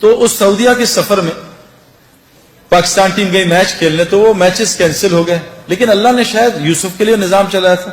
تو اس سعودیہ کے سفر میں پاکستان ٹیم گئی میچ کھیلنے، تو وہ میچز کینسل ہو گئے، لیکن اللہ نے شاید یوسف کے لیے نظام چلایا تھا.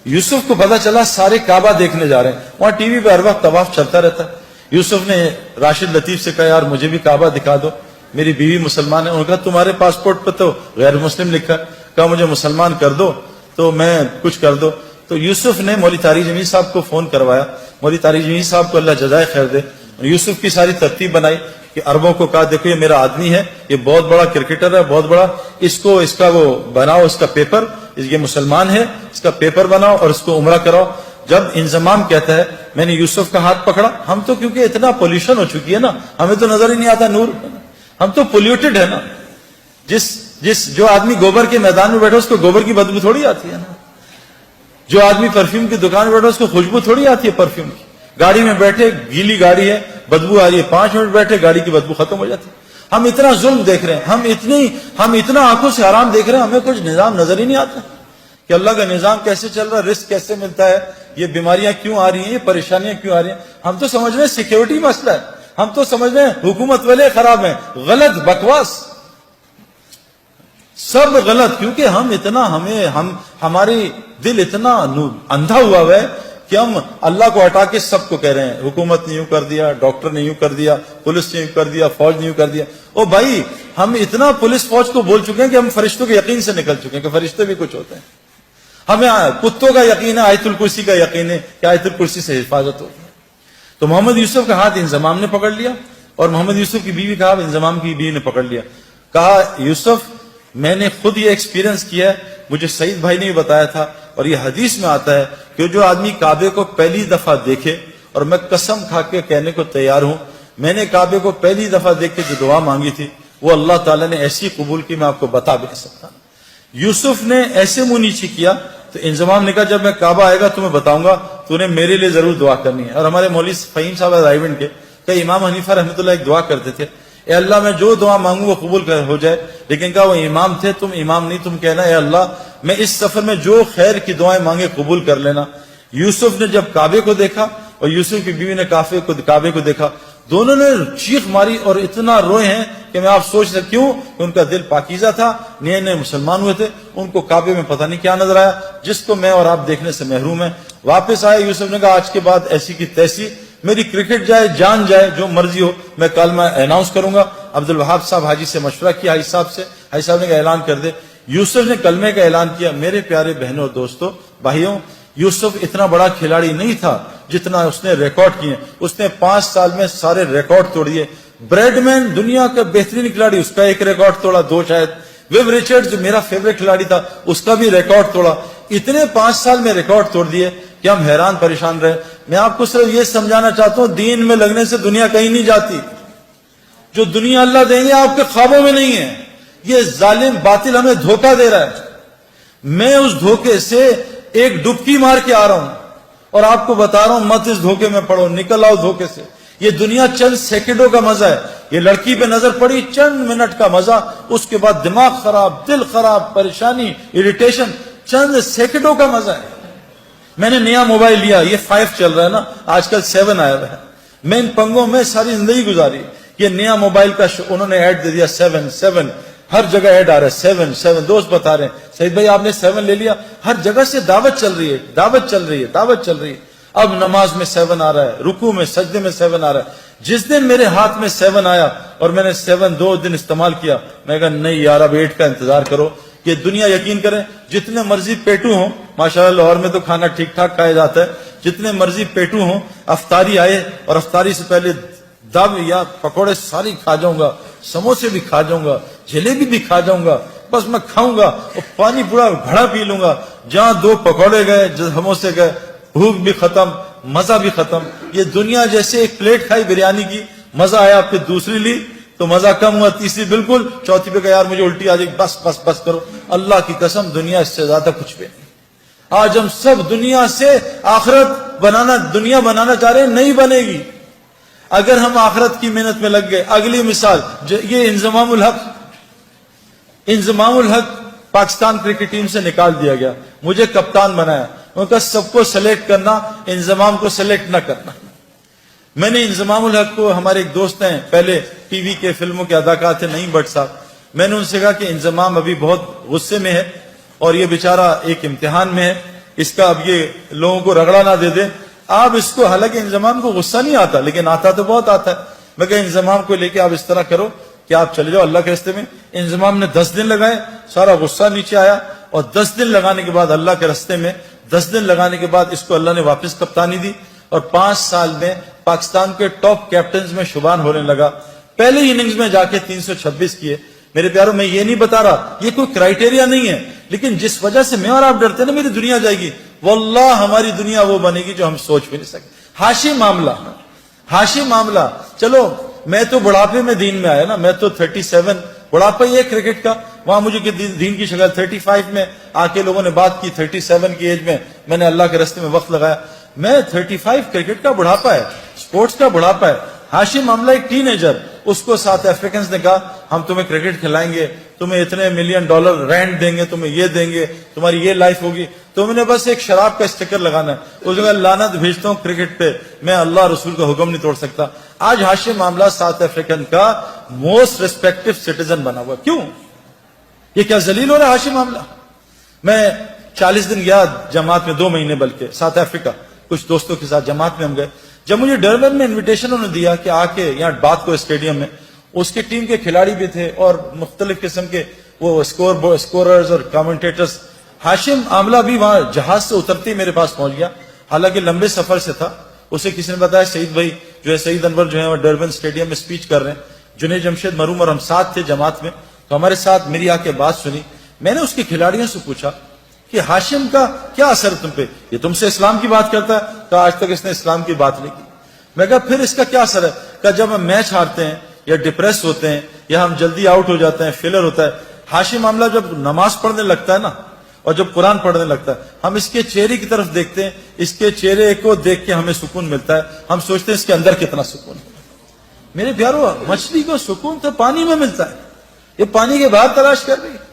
یوسف کو پتا چلا سارے کعبہ دیکھنے جا رہے ہیں، وہاں ٹی وی پہ ہر وقت طواف چلتا رہتا ہے. یوسف نے راشد لطیف سے کہا یار مجھے بھی کعبہ دکھا دو، میری بیوی مسلمان ہے. انہوں نے کہا تمہارے پاسپورٹ پہ تو غیر مسلم لکھا. کہا مجھے مسلمان کر دو تو میں کچھ کر دو. تو یوسف نے مولوی طارق جمیل صاحب کو فون کروایا. مولوی طارق جمیل صاحب کو اللہ جزائے خیر دے. یوسف کی ساری ترتیب بنائی کہ عربوں کو کہا دیکھو یہ میرا آدمی ہے، یہ بہت بڑا کرکٹر ہے، بہت بڑا، اس کا وہ بناؤ، اس کا پیپر، یہ مسلمان ہے، اس کا پیپر بناؤ اور اس کو عمرہ کراؤ. جب انضمام کہتا ہے میں نے یوسف کا ہاتھ پکڑا. ہم تو کیونکہ اتنا پولوشن ہو چکی ہے نا، ہمیں تو نظر ہی نہیں آتا نور، ہم تو پولیوٹڈ ہے نا. جو آدمی گوبر کے میدان میں بیٹھا اس کو گوبر کی بدبو تھوڑی آتی ہے نا. جو آدمی پرفیوم کی دکان میں بیٹھا اس کو خوشبو تھوڑی آتی ہے پرفیوم کی. گاڑی میں بیٹھے گیلی گاڑی ہے، بدبو آ رہی ہے، 5 منٹ بیٹھے گاڑی کی بدبو ختم ہو جاتی ہے. ہم اتنا ظلم دیکھ رہے ہیں، ہم اتنا آنکھوں سے حرام دیکھ رہے ہیں، ہمیں کچھ نظام نظر ہی نہیں آتا کہ اللہ کا نظام کیسے چل رہا ہے، رزق کیسے ملتا ہے، یہ بیماریاں کیوں آ رہی ہیں، یہ پریشانیاں کیوں آ رہی ہیں. ہم تو سمجھ رہے ہیں سیکیورٹی مسئلہ ہے، ہم تو سمجھ رہے ہیں حکومت والے خراب ہیں. غلط، بکواس، سب غلط. کیونکہ ہماری دل اتنا اندھا ہوا ہے کہ ہم اللہ کو ہٹا کے سب کو کہہ رہے ہیں حکومت نے یوں کر دیا، ڈاکٹر نے یوں کر دیا، پولیس نے یوں کر دیا، فوج نے یوں کر دیا. او بھائی ہم اتنا پولیس فوج کو بول چکے ہیں کہ ہم فرشتوں کے یقین سے نکل چکے ہیں کہ فرشتے بھی کچھ ہوتے ہیں. ہمیں کتوں کا یقین ہے، آیت الکرسی کا یقین ہے کہ آیت الکرسی سے حفاظت ہوتی ہے. تو محمد یوسف کا ہاتھ انضمام نے پکڑ لیا اور محمد یوسف کی بیوی کا ہاتھ انضمام کی بیوی نے پکڑ لیا. کہا یوسف میں نے خود یہ ایکسپیرینس کیا ہے، مجھے سعید بھائی نے بتایا تھا، اور یہ حدیث میں آتا ہے کہ جو آدمی کعبے کو پہلی دفعہ دیکھے، اور میں قسم کھا کے کہنے کو تیار ہوں میں نے کعبے کو پہلی دفعہ دیکھ کے جو دعا مانگی تھی وہ اللہ تعالیٰ نے ایسی قبول کی میں آپ کو بتا بھی نہیں سکتا. یوسف نے ایسے منہ نیچے کیا تو انضمام نے کہا جب میں کعبہ آئے گا تمہیں بتاؤں گا، تو نے میرے لیے ضرور دعا کرنی ہے. اور ہمارے مولوی فہیم صاحب رائیونڈ کے کہ امام حنیفہ رحمۃ اللہ ایک دعا کرتے تھے، اے اللہ میں جو دعا مانگوں وہ قبول ہو جائے. لیکن کہا وہ امام تھے، تم امام نہیں، تم کہنا اے اللہ میں اس سفر میں جو خیر کی دعائیں مانگے قبول کر لینا. یوسف نے جب کعبے کو دیکھا اور یوسف کی بیوی نے کعبے کو دیکھا، دونوں نے چیخ ماری اور اتنا روئے ہیں کہ میں آپ سوچ سکتے کیوں کہ ان کا دل پاکیزہ تھا، نئے نئے مسلمان ہوئے تھے. ان کو کعبے میں پتہ نہیں کیا نظر آیا جس کو میں اور آپ دیکھنے سے محروم ہیں. واپس آئے یوسف نے کہا آج کے بعد ایسی کی تیسی، میری کرکٹ جائے جان جائے جو مرضی ہو، میں کل میں اناؤنس کروں گا. عبد الوہاب صاحب حاجی سے مشورہ کیا، حاجی صاحب سے، حاجی صاحب نے کہا اعلان کر دے. یوسف نے کلمے کا اعلان کیا. میرے پیارے بہنوں اور دوستوں بھائیوں، یوسف اتنا بڑا کھلاڑی نہیں تھا جتنا اس نے ریکارڈ کیے. اس نے 5 سال میں سارے ریکارڈ توڑ دیے. بریڈ مین دنیا کا بہترین کھلاڑی، اس کا ایک ریکارڈ توڑا، 2 شاید. ویو ریچرڈ جو میرا فیوریٹ کھلاڑی تھا اس کا بھی ریکارڈ توڑا. اتنے 5 سال میں ریکارڈ توڑ دیے کہ ہم حیران پریشان رہے. میں آپ کو صرف یہ سمجھانا چاہتا ہوں دین میں لگنے سے دنیا کہیں نہیں جاتی. جو دنیا اللہ دیں گے آپ کے خوابوں میں نہیں ہے. یہ ظالم باطل ہمیں دھوکہ دے رہا ہے. میں اس دھوکے سے ایک ڈبکی مار کے آ رہا ہوں اور آپ کو بتا رہا ہوں مت اس دھوکے میں پڑو، نکل آؤ دھوکے سے. یہ دنیا چند سیکنڈوں کا مزہ ہے. یہ لڑکی پہ نظر پڑی، چند منٹ کا مزہ، اس کے بعد دماغ خراب، دل خراب، پریشانی، اریٹیشن، چند سیکنڈوں کا مزہ ہے. میں نے نیا موبائل لیا، یہ 5 چل رہا ہے نا، آج کل 7 آیا ہوا ہے. میں ان پنگوں میں ساری زندگی گزاری. یہ نیا موبائل کا انہوں نے ایڈ دے دیا 7 ہر جگہ ایڈ آ رہا ہے 7 دوست بتا رہے ہیں سعید بھائی آپ نے 7 لے لیا. ہر جگہ سے دعوت چل رہی ہے، دعوت چل رہی ہے، دعوت چل رہی ہے. اب نماز میں 7 آ رہا ہے، رکوع میں سجدے میں 7 آ رہا ہے. جس دن میرے ہاتھ میں 7 آیا اور میں نے 7 2 دن استعمال کیا، میں کہا نہیں یار اب 8 کا انتظار کرو. یہ دنیا یقین کریں جتنے مرضی پیٹو ہوں، ماشاءاللہ لاہور میں تو کھانا ٹھیک ٹھاک کھایا جاتا ہے، جتنے مرضی پیٹو ہوں، افطاری آئے اور افطاری سے پہلے دب یا پکوڑے ساری کھا جاؤں گا، سموسے بھی کھا جاؤں گا، جلیبی بھی کھا جاؤں گا، بس میں کھاؤں گا اور پانی پورا گھڑا پی لوں گا. جہاں 2 پکوڑے گئے، سموسے گئے، بھوک بھی ختم، مزہ بھی ختم. یہ دنیا جیسے ایک پلیٹ کھائی بریانی کی، مزہ آیا، پھر دوسری لی تو مزہ کم ہوا، تیسری بالکل، چوتھی پہ کہا یار مجھے الٹی آ جائے، بس بس بس کرو. اللہ کی قسم دنیا اس سے زیادہ کچھ بھی نہیں. آج ہم سب دنیا سے آخرت بنانا، دنیا بنانا چاہ رہے ہیں، نہیں بنے گی اگر ہم آخرت کی محنت میں لگ گئے. اگلی مثال یہ انضمام الحق پاکستان کرکٹ ٹیم سے نکال دیا گیا، مجھے کپتان بنایا. ان کا سب کو سلیکٹ کرنا، انضمام کو سلیکٹ نہ کرنا. میں نے انضمام الحق کو، ہمارے ایک دوست ہیں پہلے ٹی وی کے فلموں کے اداکار تھے نعیم بٹ صاحب، میں نے ان سے کہا کہ انضمام ابھی بہت غصے میں ہے اور یہ بیچارہ ایک امتحان میں ہے، اس کا اب یہ لوگوں کو رگڑا نہ دے دے، آپ اس کو، حالانکہ انضمام کو غصہ نہیں آتا لیکن آتا تو بہت آتا ہے، میں کہا انضمام کو لے کے آپ اس طرح کرو کہ آپ چلے جاؤ اللہ کے راستے میں۔ انضمام نے 10 دن لگائے، سارا غصہ نیچے آیا، اور 10 دن لگانے کے بعد اللہ کے راستے میں 10 دن لگانے کے بعد اس کو اللہ نے واپس کپتانی دی، اور 5 سال میں پاکستان کے ٹاپ کیپٹنز میں شمار ہونے لگا۔ پہلے اننگز میں جا کے 326 کیے۔ میرے پیاروں، میں یہ نہیں بتا رہا یہ کوئی کرائٹیریا نہیں ہے، لیکن جس وجہ سے میں اور آپ ڈرتے ہیں نا میری دنیا جائے گی، واللہ ہماری دنیا وہ بنے گی جو ہم سوچ بھی نہیں سکتے۔ ہاشم معاملہ، چلو میں تو بڑھاپے میں دین میں آیا نا، میں تو 37 بڑھاپا ہی ہے کرکٹ کا، وہاں مجھے دین کی شکل 35 میں آ کے لوگوں نے بات کی، 37 کی ایج میں نے اللہ کے راستے میں وقت لگایا، میں 35 کرکٹ کا بڑھاپا ہے، سپورٹس کا بڑھاپا ہے۔ ہاشم معاملہ ایک ٹین ایجر، اس کو ساؤتھ افریکنز نے کہا ہم تمہیں کرکٹ کھلائیں گے، تمہیں اتنے $1 ملین رینٹ دیں گے، تمہیں یہ دیں گے، تمہاری یہ لائف ہوگی، تم نے بس ایک شراب کا اسٹیکر لگانا ہے۔ اس نے کہا لعنت بھیجتا ہوں کرکٹ پہ، میں اللہ رسول کا حکم نہیں توڑ سکتا۔ آج ہاشم معاملہ ساؤتھ افریکن کا موسٹ ریسپیکٹیو سٹیزن بنا ہوا، کیوں؟ یہ کیا ذلیل ہو رہا ہے ہاشم معاملہ؟ میں 40 دن گیا جماعت میں، 2 مہینے بلکہ، ساؤتھ افریقہ، کچھ دوستوں کے ساتھ جماعت میں ہم گئے۔ جب مجھے ڈربن میں انویٹیشن انہوں نے دیا کہ آ کے یہاں بات کو اسٹیڈیم میں، اس کی ٹیم کے کھلاڑی بھی تھے اور مختلف قسم کے وہ اسکوررز اور کامنٹیٹرز، ہاشم معاملہ بھی وہاں جہاز سے اترتے ہی میرے پاس پہنچ گیا، حالانکہ لمبے سفر سے تھا۔ اسے کسی نے بتایا سعید بھائی جو ہے، سعید انور جو ہے وہ ڈربن اسٹیڈیم میں سپیچ کر رہے ہیں، جنید جمشید مروم اور ہم ساتھ تھے جماعت میں، تو ہمارے ساتھ میری آ کے بات سنی۔ میں نے اس کے کھلاڑیوں سے پوچھا کہ ہاشم کا کیا اثر تم پہ، یہ تم سے اسلام کی بات کرتا ہے، تو آج تک اس نے اسلام کی بات نہیں کی۔ میں کہا پھر اس کا کیا اثر ہے؟ کہ جب ہم میچ ہارتے ہیں یا ڈپریس ہوتے ہیں یا ہم جلدی آؤٹ ہو جاتے ہیں، فیلر ہوتا ہے، ہاشم معاملہ جب نماز پڑھنے لگتا ہے نا اور جب قرآن پڑھنے لگتا ہے، ہم اس کے چہرے کی طرف دیکھتے ہیں، اس کے چہرے کو دیکھ کے ہمیں سکون ملتا ہے، ہم سوچتے ہیں اس کے اندر کتنا سکون ہے۔ میرے پیارو، مچھلی کو سکون تو پانی میں ملتا ہے، یہ پانی کے باہر تلاش کر رہی ہے۔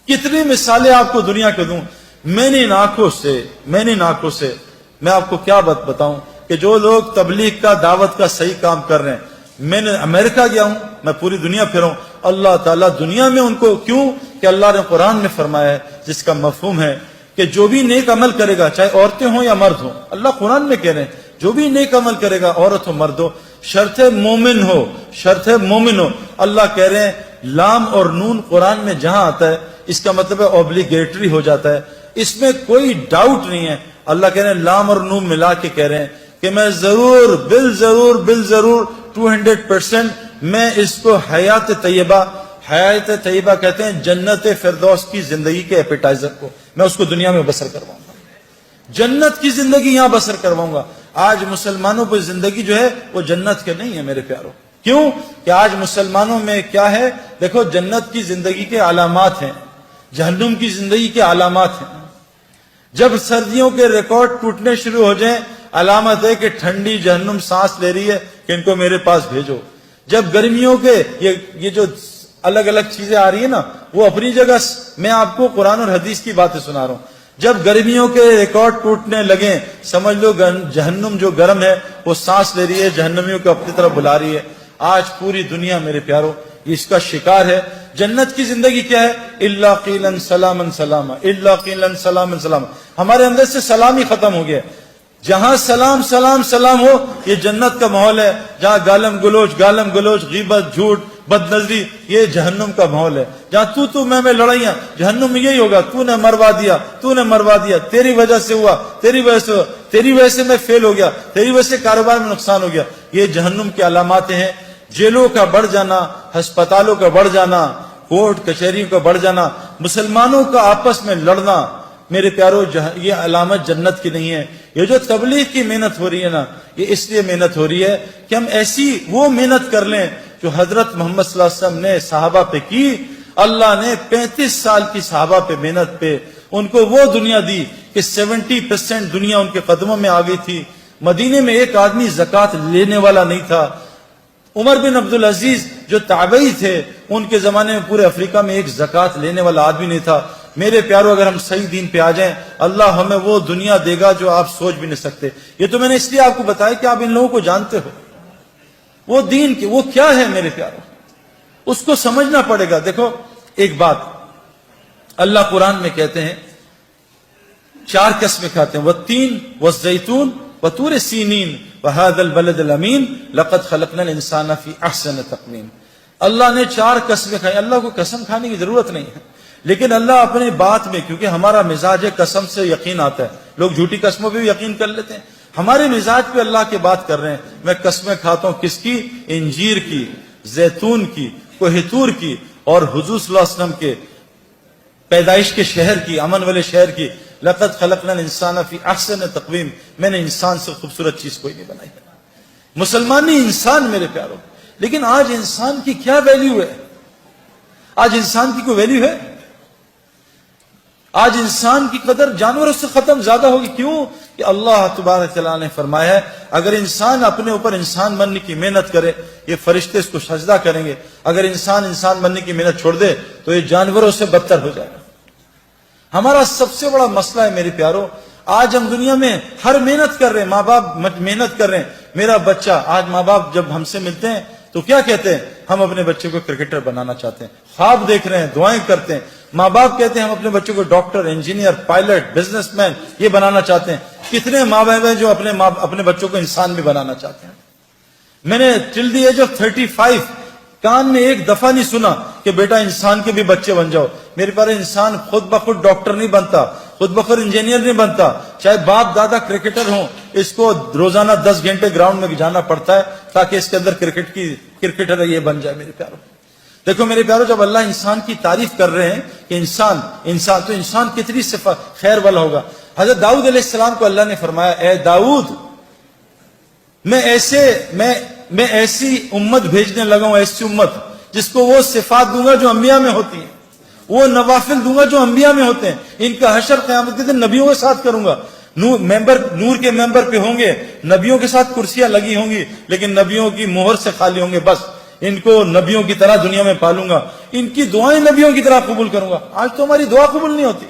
کتنی مثالیں آپ کو دنیا کے دوں، میں نے ان آنکھوں سے میں آپ کو کیا بتاؤں کہ جو لوگ تبلیغ کا، دعوت کا صحیح کام کر رہے ہیں، میں نے امریکہ گیا ہوں، میں پوری دنیا پھرا ہوں، اللہ تعالیٰ دنیا میں ان کو، کیوں کہ اللہ نے قرآن میں فرمایا ہے جس کا مفہوم ہے کہ جو بھی نیک عمل کرے گا، چاہے عورتیں ہوں یا مرد ہوں، اللہ قرآن میں کہہ رہے ہیں جو بھی نیک عمل کرے گا، عورت ہو مرد ہو، شرط مومن ہو، اللہ کہہ رہے ہیں لام اور نون قرآن میں جہاں آتا ہے اس کا مطلب ہے اوبلیگیٹری ہو جاتا ہے، اس میں کوئی ڈاؤٹ نہیں ہے۔ اللہ کہہ رہے ہیں لام اور نون ملا کے کہہ رہے ہیں کہ میں ضرور بالضرور 200% میں اس کو حیات طیبہ کہتے ہیں جنت فردوس کی زندگی کے ایپیٹائزر کو، میں اس کو دنیا میں بسر کرواؤں گا، جنت کی زندگی یہاں بسر کرواؤں گا۔ آج مسلمانوں پہ زندگی جو ہے وہ جنت کے نہیں ہے میرے پیاروں، کیوں کہ آج مسلمانوں میں کیا ہے؟ دیکھو، جنت کی زندگی کے علامات ہیں، جہنم کی زندگی کے علامات ہیں۔ جب سردیوں کے ریکارڈ ٹوٹنے شروع ہو جائیں، علامت ہے کہ ٹھنڈی جہنم سانس لے رہی ہے کہ ان کو میرے پاس بھیجو۔ جب گرمیوں کے یہ جو الگ الگ چیزیں آ رہی ہیں نا، وہ اپنی جگہ، میں آپ کو قرآن اور حدیث کی باتیں سنا رہا ہوں، جب گرمیوں کے ریکارڈ ٹوٹنے لگیں، سمجھ لو جہنم جو گرم ہے وہ سانس لے رہی ہے، جہنمیوں کو اپنی طرف بلا رہی ہے۔ آج پوری دنیا میرے پیاروں اس کا شکار ہے۔ جنت کی زندگی کیا ہے؟ الا قیلا سلاما سلاما، الا قیلا سلاما سلاما، ہمارے اندر سے سلام ہی ختم ہو گیا۔ جہاں سلام سلام سلام ہو، یہ جنت کا ماحول ہے۔ جہاں گالم گلوچ، غیبت، جھوٹ، بد نظری، یہ جہنم کا ماحول ہے۔ جہاں تو میں لڑائیاں، جہنم میں یہی ہوگا، تو نے مروا دیا، تیری وجہ سے ہوا، تیری وجہ سے میں فیل ہو گیا، تیری وجہ سے کاروبار میں نقصان ہو گیا۔ یہ جہنم کی علامات ہیں۔ جیلوں کا بڑھ جانا، ہسپتالوں کا بڑھ جانا، کورٹ کچہریوں کا بڑھ جانا، مسلمانوں کا آپس میں لڑنا، میرے پیارو یہ علامت جنت کی نہیں ہے۔ یہ جو تبلیغ کی محنت ہو رہی ہے نا، یہ اس لیے محنت ہو رہی ہے کہ ہم ایسی وہ محنت کر لیں جو حضرت محمد صلی اللہ علیہ وسلم نے صحابہ پہ کی۔ اللہ نے 35 سال کی صحابہ پہ محنت پہ ان کو وہ دنیا دی کہ 70% دنیا ان کے قدموں میں آ گئی تھی۔ مدینے میں ایک آدمی زکوٰۃ لینے والا نہیں تھا۔ عمر بن عبدالعزیز جو تابعی تھے، ان کے زمانے میں پورے افریقہ میں ایک زکوٰۃ لینے والا آدمی نہیں تھا۔ میرے پیارو اگر ہم صحیح دین پہ آ جائیں اللہ ہمیں وہ دنیا دے گا جو آپ سوچ بھی نہیں سکتے. یہ تو میں نے اس لیے آپ کو بتایا کہ آپ ان لوگوں کو جانتے ہو. وہ دین کی وہ کیا ہے میرے پیارو, اس کو سمجھنا پڑے گا. دیکھو ایک بات اللہ قرآن میں کہتے ہیں 4 قسمیں کھاتے ہیں, والتین والزیتون وطور سینین وہذا البلد الامین لقد خلقنا الانسان فی احسن تقویم. اللہ نے 4 قسمیں کھائی. اللہ کو قسم کھانے کی ضرورت نہیں ہے, لیکن اللہ اپنے بات میں, کیونکہ ہمارا مزاج ہے قسم سے یقین آتا ہے, لوگ جھوٹی قسموں پہ بھی یقین کر لیتے ہیں, ہمارے مزاج پہ اللہ کی بات کر رہے ہیں. میں قسمیں کھاتا ہوں کس کی؟ انجیر کی, زیتون کی, کوہ طور کی, اور حضور صلی اللہ علیہ وسلم کے پیدائش کے شہر کی, امن والے شہر کی. لقد خلقنا الانسان فی احسن تقویم. میں نے انسان سے خوبصورت چیز کوئی نہیں بنائی. مسلمان نہیں, انسان میرے پیارو. لیکن آج انسان کی کیا ویلیو ہے؟ آج انسان کی کوئی ویلیو ہے؟ آج انسان کی قدر جانوروں سے ختم زیادہ ہوگی. کیوں؟ کہ اللہ تبارک تعالیٰ نے فرمایا ہے اگر انسان اپنے اوپر انسان بننے کی محنت کرے یہ فرشتے اس کو سجدہ کریں گے. اگر انسان بننے کی محنت چھوڑ دے تو یہ جانوروں سے بدتر ہو جائے گا. ہمارا سب سے بڑا مسئلہ ہے میرے پیارو, آج ہم دنیا میں ہر محنت کر رہے ہیں, ماں باپ محنت کر رہے ہیں. میرا بچہ, آج ماں باپ جب ہم سے ملتے ہیں تو کیا کہتے ہیں؟ ہم اپنے بچے کو کرکٹر بنانا چاہتے ہیں, خواب دیکھ رہے ہیں, دعائیں کرتے ہیں. ماں باپ کہتے ہیں ہم اپنے بچوں کو doctor, engineer, pilot, business man یہ بنانا چاہتے ہیں. کتنے ماں باپ ہیں جو اپنے بچوں کو انسان بھی بنانا چاہتے ہیں. میں نے ٹل دی ایج آف 35 کان میں ایک دفعہ نہیں سنا کہ بیٹا انسان کے بھی بچے بن جاؤ. میرے پاس انسان خود بخود ڈاکٹر نہیں بنتا, خود بخود انجینئر نہیں بنتا. چاہے باپ دادا کرکٹر ہوں, اس کو روزانہ 10 گھنٹے گراؤنڈ میں جانا پڑتا ہے تاکہ اس کے اندر کرکٹر یہ بن جائے. میرے پیارو دیکھو میرے پیارو, جب اللہ انسان کی تعریف کر رہے ہیں کہ انسان تو انسان کتنی صفات خیر والا ہوگا. حضرت داؤد علیہ السلام کو اللہ نے فرمایا اے داؤد میں ایسی امت بھیجنے لگا ہوں, ایسی امت جس کو وہ صفات دوں گا جو انبیاء میں ہوتی ہیں, وہ نوافل دوں گا جو انبیاء میں ہوتے ہیں. ان کا حشر قیامت کے دن نبیوں کے ساتھ کروں گا. نور کے ممبر پہ ہوں گے, نبیوں کے ساتھ کرسیاں لگی ہوں گی, لیکن نبیوں کی مہر سے خالی ہوں گے. بس ان کو نبیوں کی طرح دنیا میں پالوں گا, ان کی دعائیں نبیوں کی طرح قبول کروں گا. آج تو ہماری دعا قبول نہیں ہوتی.